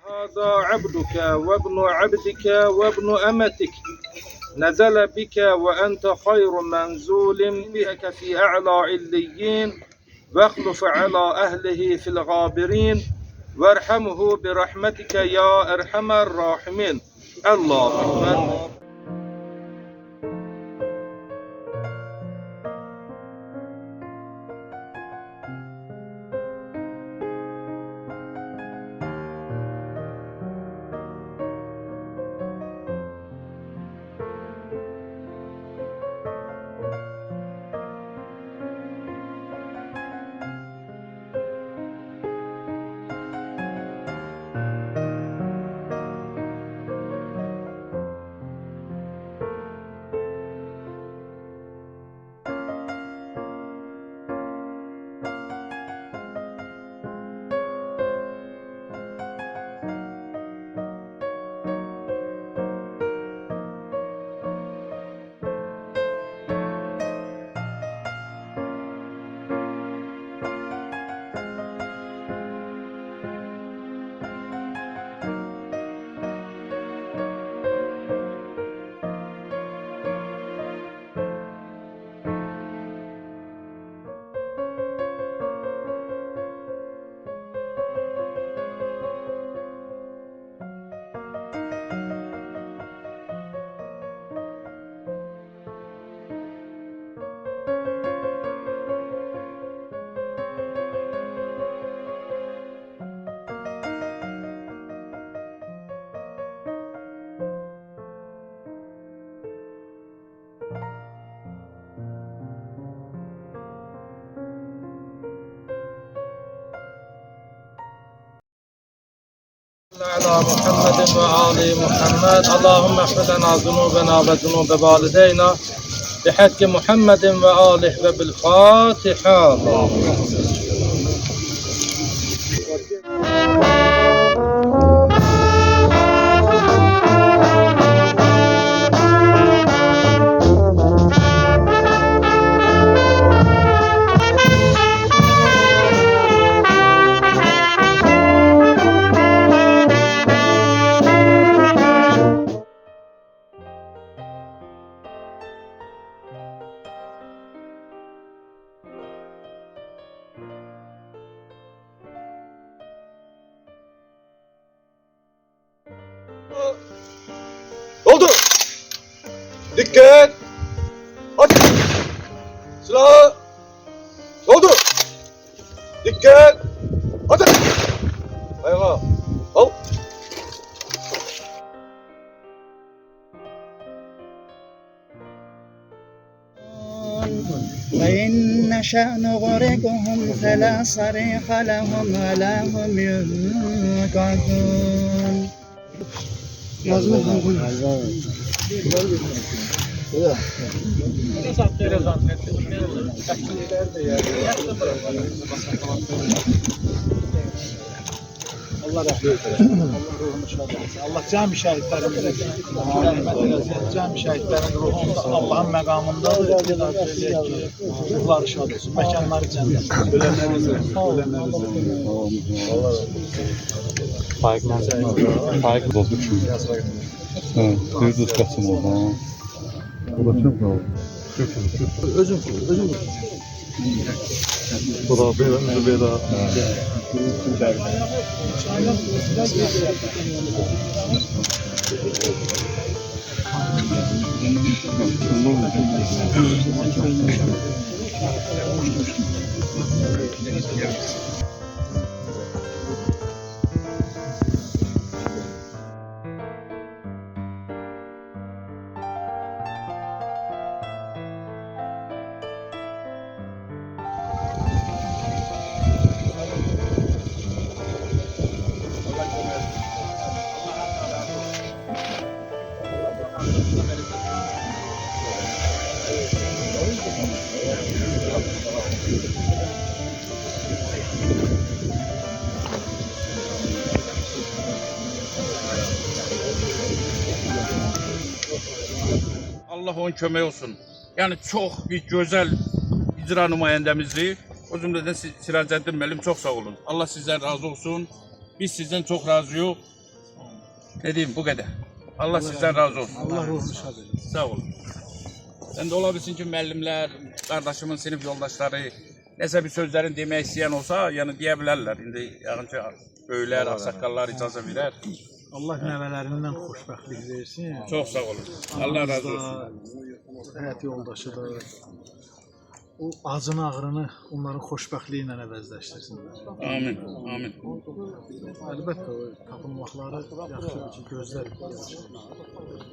هذا عبدك وابن عبدك وابن أمتك نزل بك وأنت خير منزول بك في أعلى عليين واخلف على أهله في الغابرين وارحمه برحمتك يا أرحم الراحمين. الله أكبر. على محمد وآل محمد اللهم اغفر لنا ذنوبنا وذنوب والدينا بحق محمد وآله وبالفاتحة. Oldu. Dikkat. Hadi. Silahı. Oldu. Dikkat. Hadi. Ayağa. Al. وإن نشأ نغرقهم فلا صريخ لهم ولا هم ينقذون. Allah rahmet eylesin. Allah ruhunu şad etsin. Allah cami şahitlerimize cami şahitlerin ruhunda Allah'ın məqamındadır. Ruhları şad olsun. Məkanları cennet. Ölenlerimizin. Faik oldu çünkü. Bir düz kaçım oldu. Bu da çok oldu. Özüm. Bu da bir daha. Allah onun kömək olsun. Yəni çox bir gözəl icra nümayəndəmizdir. O cümleden Siracəddin müəllim çox sağ olun. Allah sizdən razı olsun. Biz sizdən çox razıyıq. Ne diyeyim, bu kadar. Allah sizden razı olsun. Allah ruhunu şad eylesin. Sağ olun. Sen de olabilsin ki müəllimlər, kardeşimin sinif yoldaşları nəsə bir sözlerin demək istəyən olsa, yəni deyə bilərlər. İndi yəqin ki, böyüklər, ağsaqqallar icazə verər. Allah nəvələrindən xoşbəxtlik versin. Çox sağ olun. Allah razı olsun. Həyat yoldaşı da o acını, ağrını onların xoşbəxtliyi ilə əvəzləşdirsinlər. Amin. Amin. Əlbəttə o tapınmaqları yaxşıdır ki, gözlər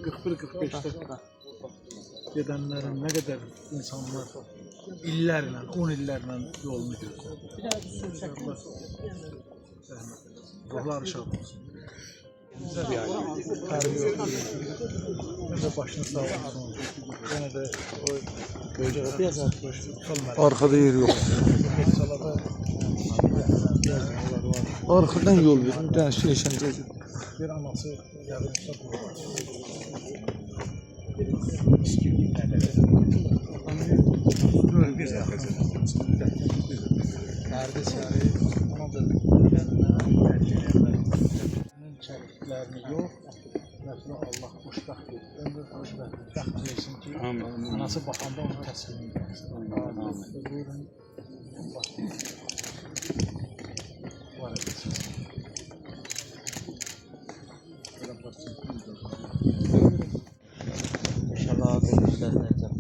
41-45-də gedənlərin nə qədər insanlar illərlə, 10 illərlə yolunu gözlər. Ruhları şad olsun. Başını sağ olsun. Yine de o Arkada yer yok. Arkadan yol verin. Bir tane şey yaşanacak. bir anası yarımsa çəkdiklərini yox, nəfsinə Allah xoşbəxt edir. Ömrü xoşbəxt versin ki, anası baxanda onu təslim edir. Buyurun, var edilsin. İnşallah abi göstəriləcək.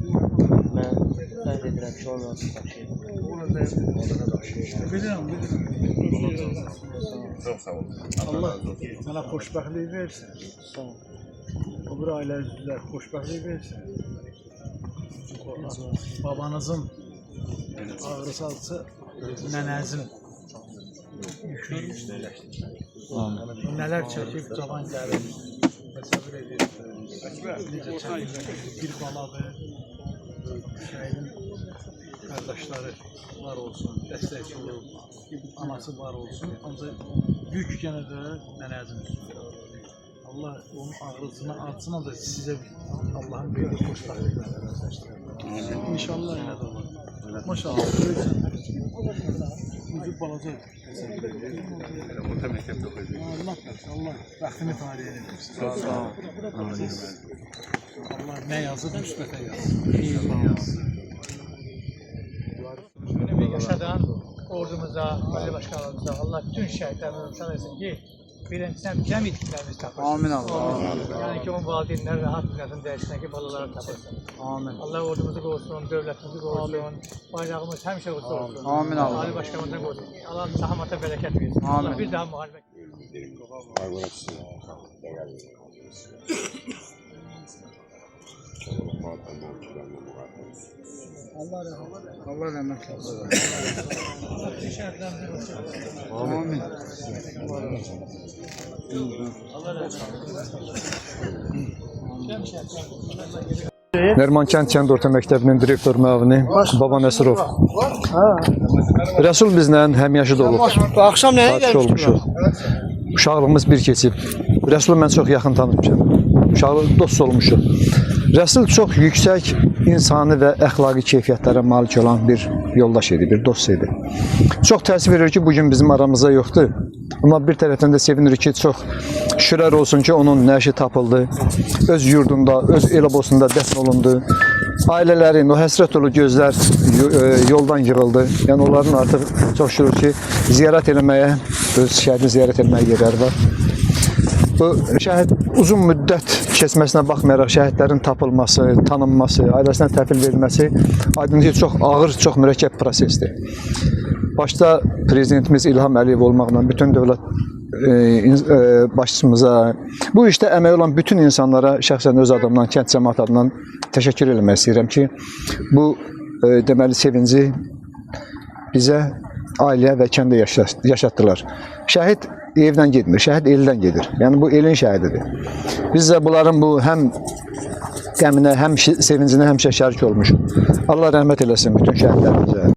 Mən fərq edirəm ki, onu nasıl daşıyım. Bilirəm. Çox sağ olun. Allah sənə xoşbəxtlik versin. Sağ ol. O bir ailə üzvlər xoşbəxtlik versin. Babanızın ağrısı alsa, nənənizin yükünü yüzləşdirsin. Nələr çəkib cavan gəlir, təsəvvür edir. Necə çəkir, bir baladır, şəhidin qardaşları var olsun, dəstəkçi olur, anası var olsun, ancaq yük yenə də nənəzin üstündə. Allah onun ağrısını artsın, ancaq sizə Allah'ın böyük xoşbəxtliklə əvəzləşdirir. İnşallah elə də olur. Maşallah, böyüksən. Ucu balaca təsəvvür edir. Orta məktəbdə oxuyacaq. Allah bəxtini tariyə edirsin. Sağ ol. Allah nə yazıb, müsbətə yazsın. Yaşadan ordumuza, Ali Başkanımıza, Allah bütün şəhidlərimizə ümsan etsin ki, birincisindən cəm etdiklərimiz tapılsın. Amin Allah. Yəni ki, onun valideynlər rahat dünyasını dəyişsin ki, balaları tapılsın. Amin. Allah ordumuzu qorusun, dövlətimizi qorusun, bayrağımız həmişə uçsa olsun. Amin Allah. Ali Başkanımıza qorusun. Allah sahamata bərəkət versin. Amin. Allah bir daha müharibə. Allah rəhmət eylesin. Amin. Nərman kənd orta məktəbinin direktor müavini Baba Nəsirov. Rəsul bizlə həmyaşıd olub. Akşam nəyə Tartış olmuşuq. Uşaqlığımız bir keçib. Rəsulu mən çox yaxın tanımışam. Uşaqlıq dost olmuşuq. Rəsul çox yüksək insani və əxlaqi keyfiyyətlərə malik olan bir yoldaş idi, bir dost idi. Çox təəssüf verir ki, bugün bizim aramızda yoxdur. Amma bir tərəfdən də sevinirik ki, çox şükürlər olsun ki, onun nəşi tapıldı. Öz yurdunda, öz el-obasında dəfn olundu. Ailələrin, o həsrət dolu gözlər yoldan yığıldı. Yəni onların artıq çox şükür ki, ziyarət eləməyə, öz şəhidini ziyarət eləməyə yerləri var. Bu şəhid uzun müddət keçməsinə baxmayaraq şəhidlərin tapılması, tanınması, ailəsinə təhvil verilməsi aydındır ki, çox ağır, çox mürəkkəb prosesdir. Başda prezidentimiz İlham Əliyev olmaqla bütün dövlət başçımıza, bu işdə əmək olan bütün insanlara şəxsən öz adımdan, kənd cəmaət adından təşəkkür eləmək istəyirəm ki, bu deməli sevinci bizə, ailəyə və kəndə yaşatdılar. Şəhid evdən getmir, şəhid eldən gedir. Yəni bu elin şəhididir. Biz də bunların bu həm qəminə, həm sevincinə həmişə şərik olmuşuq. Allah rəhmət eləsin bütün şəhidlərimizə.